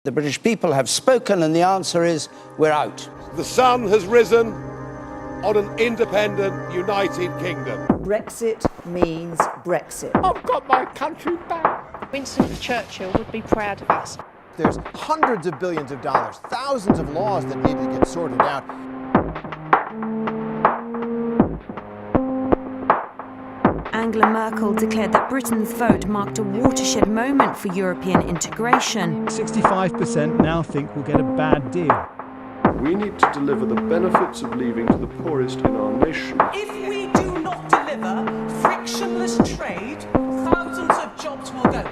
The British people have spoken, and the answer is we're out. The sun has risen on an independent, united kingdom. Brexit means Brexit. I've got my country back. Winston Churchill would be proud of us. There's hundreds of billions of dollars, thousands of laws that need to get sorted out. Angela Merkel declared that Britain's vote marked a watershed moment for European integration. 65% now think we'll get a bad deal. We need to deliver the benefits of leaving to the poorest in our nation. If we do not deliver frictionless trade, thousands of jobs will go.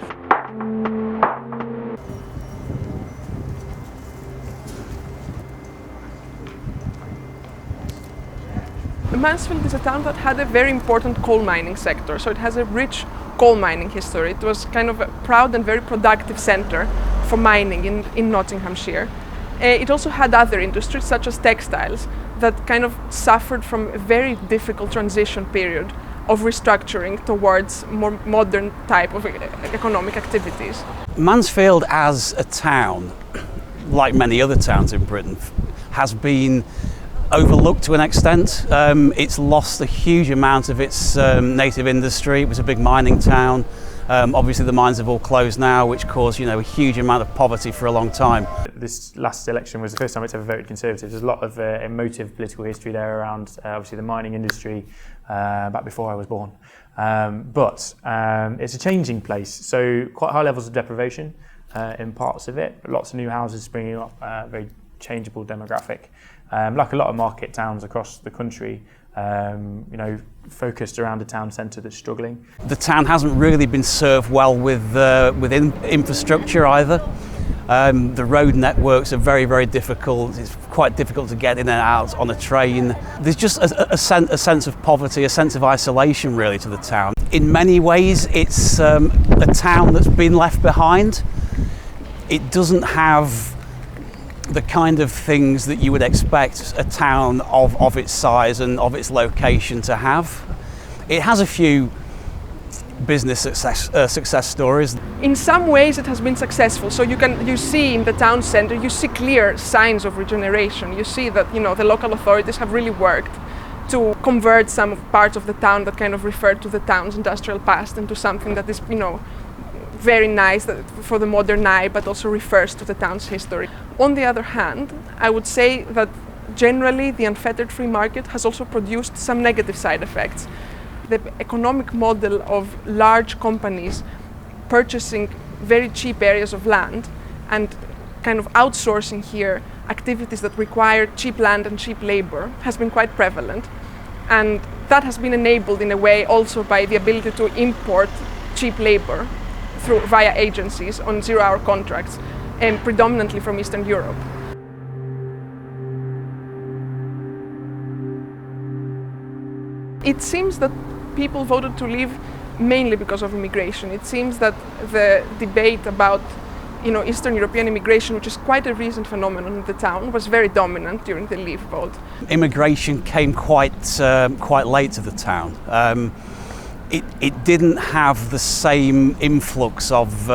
Mansfield is a town that had a very important coal mining sector, so it has a rich coal mining history. It was kind of a proud and very productive centre for mining in Nottinghamshire. It also had other industries, such as textiles, that kind of suffered from a very difficult transition period of restructuring towards more modern type of economic activities. Mansfield as a town, like many other towns in Britain, has been overlooked to an extent. It's lost a huge amount of its native industry. It was a big mining town. Obviously the mines have all closed now, which caused a huge amount of poverty for a long time. This last election was the first time it's ever voted Conservative. There's a lot of emotive political history there around obviously the mining industry back before I was born. But it's a changing place, so quite high levels of deprivation in parts of it. Lots of new houses springing up, very changeable demographic. Like a lot of market towns across the country, focused around a town centre that's struggling. The town hasn't really been served well with infrastructure either. The road networks are very, very difficult. It's quite difficult to get in and out on a train. There's just a sense of poverty, a sense of isolation really to the town. In many ways it's a town that's been left behind. It doesn't have the kind of things that you would expect a town of its size and of its location to have. It has a few business success stories. In some ways it has been successful, so you see in the town centre, you see clear signs of regeneration. You see that the local authorities have really worked to convert some parts of the town that kind of refer to the town's industrial past into something that is very nice for the modern eye, but also refers to the town's history. On the other hand, I would say that generally the unfettered free market has also produced some negative side effects. The economic model of large companies purchasing very cheap areas of land and kind of outsourcing here activities that require cheap land and cheap labor has been quite prevalent. And that has been enabled in a way also by the ability to import cheap labor via agencies on zero-hour contracts, and predominantly from Eastern Europe. It seems that people voted to leave mainly because of immigration. It seems that the debate about Eastern European immigration, which is quite a recent phenomenon in the town, was very dominant during the Leave vote. Immigration came quite late to the town. It didn't have the same influx of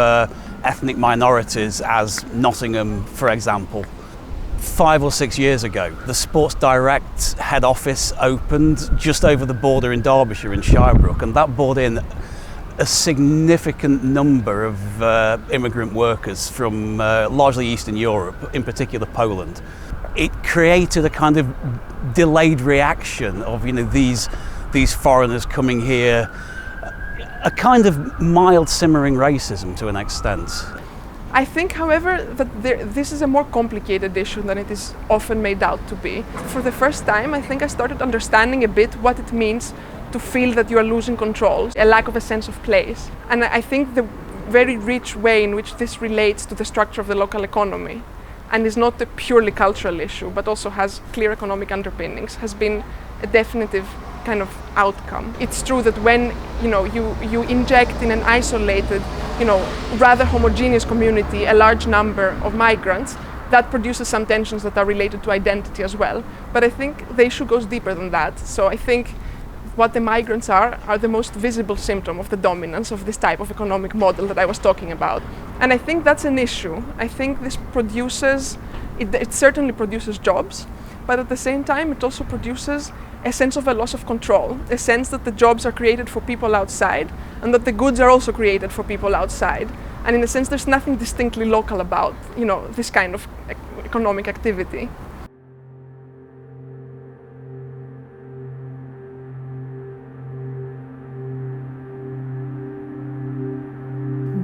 ethnic minorities as Nottingham, for example. 5 or 6 years ago, the Sports Direct head office opened just over the border in Derbyshire, in Shirebrook, and that brought in a significant number of immigrant workers from largely Eastern Europe, in particular Poland. It created a kind of delayed reaction of these foreigners coming here, a kind of mild simmering racism to an extent. I think, however, that this is a more complicated issue than it is often made out to be. For the first time, I think I started understanding a bit what it means to feel that you are losing control, a lack of a sense of place. And I think the very rich way in which this relates to the structure of the local economy and is not a purely cultural issue, but also has clear economic underpinnings, has been a definitive kind of outcome. It's true that when you inject in an isolated, rather homogeneous community a large number of migrants, that produces some tensions that are related to identity as well. But I think the issue goes deeper than that. So I think what the migrants are the most visible symptom of the dominance of this type of economic model that I was talking about. And I think that's an issue. I think this produces, it certainly produces jobs, but at the same time it also produces a sense of a loss of control, a sense that the jobs are created for people outside and that the goods are also created for people outside. And in a sense there's nothing distinctly local about, this kind of economic activity.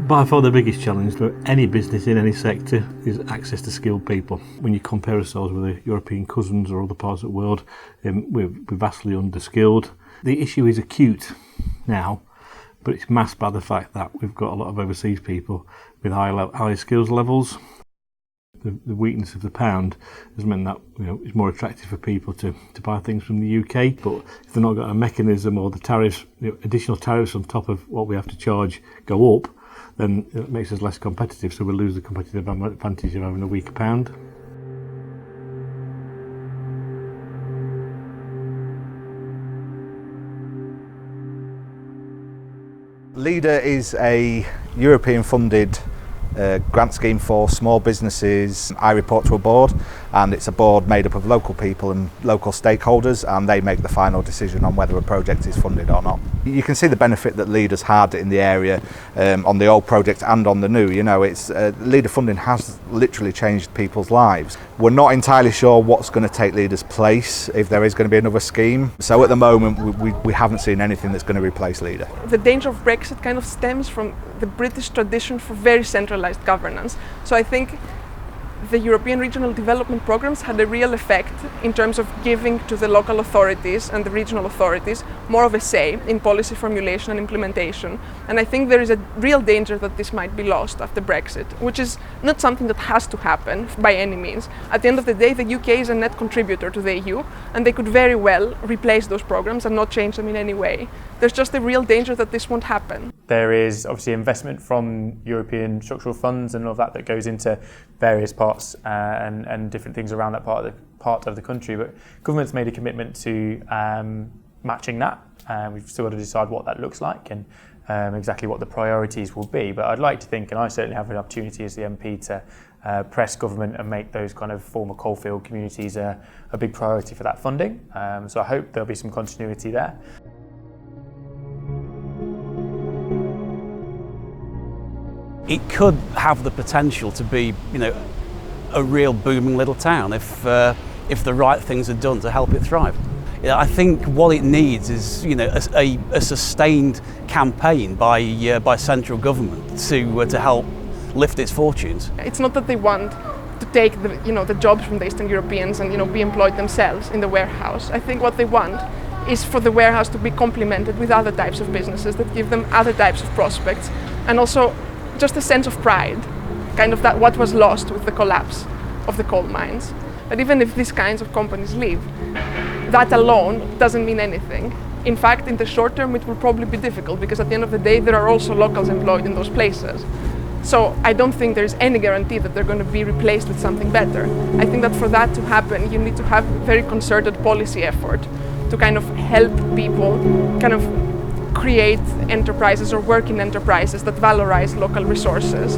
By far the biggest challenge for any business in any sector is access to skilled people. When you compare ourselves with the European cousins or other parts of the world, we're vastly underskilled. The issue is acute now, but it's masked by the fact that we've got a lot of overseas people with high skills levels. The weakness of the pound has meant that it's more attractive for people to buy things from the UK, but if they've not got a mechanism or the tariffs, additional tariffs on top of what we have to charge go up, then it makes us less competitive, so we lose the competitive advantage of having a weaker pound. LEADER is a European-funded grant scheme for small businesses. I report to a board, and it's a board made up of local people and local stakeholders, and they make the final decision on whether a project is funded or not. You can see the benefit that LEADER's had in the area on the old project and on the new. It's LEADER funding has literally changed people's lives. We're not entirely sure what's going to take LEADER's place, if there is going to be another scheme. So at the moment we haven't seen anything that's going to replace LEADER. The danger of Brexit kind of stems from the British tradition for very centralised governance. So I think the European regional development programs had a real effect in terms of giving to the local authorities and the regional authorities more of a say in policy formulation and implementation. And I think there is a real danger that this might be lost after Brexit, which is not something that has to happen by any means. At the end of the day, the UK is a net contributor to the EU, and they could very well replace those programs and not change them in any way. There's just a real danger that this won't happen. There is obviously investment from European structural funds and all of that goes into various parts and different things around that part of the country. But government's made a commitment to matching that. We've still got to decide what that looks like and exactly what the priorities will be. But I'd like to think, and I certainly have an opportunity as the MP to press government and make those kind of former coalfield communities a big priority for that funding. So I hope there'll be some continuity there. It could have the potential to be, a real booming little town if the right things are done to help it thrive. I think what it needs is, a sustained campaign by central government to help lift its fortunes. It's not that they want to take the jobs from the Eastern Europeans and be employed themselves in the warehouse. I think what they want is for the warehouse to be complemented with other types of businesses that give them other types of prospects, and also just a sense of pride, kind of that what was lost with the collapse of the coal mines. But even if these kinds of companies leave, that alone doesn't mean anything. In fact, in the short term it will probably be difficult, because at the end of the day there are also locals employed in those places. So I don't think there's any guarantee that they're going to be replaced with something better. I think that for that to happen, you need to have very concerted policy effort to kind of help people kind of create enterprises or work in enterprises that valorize local resources.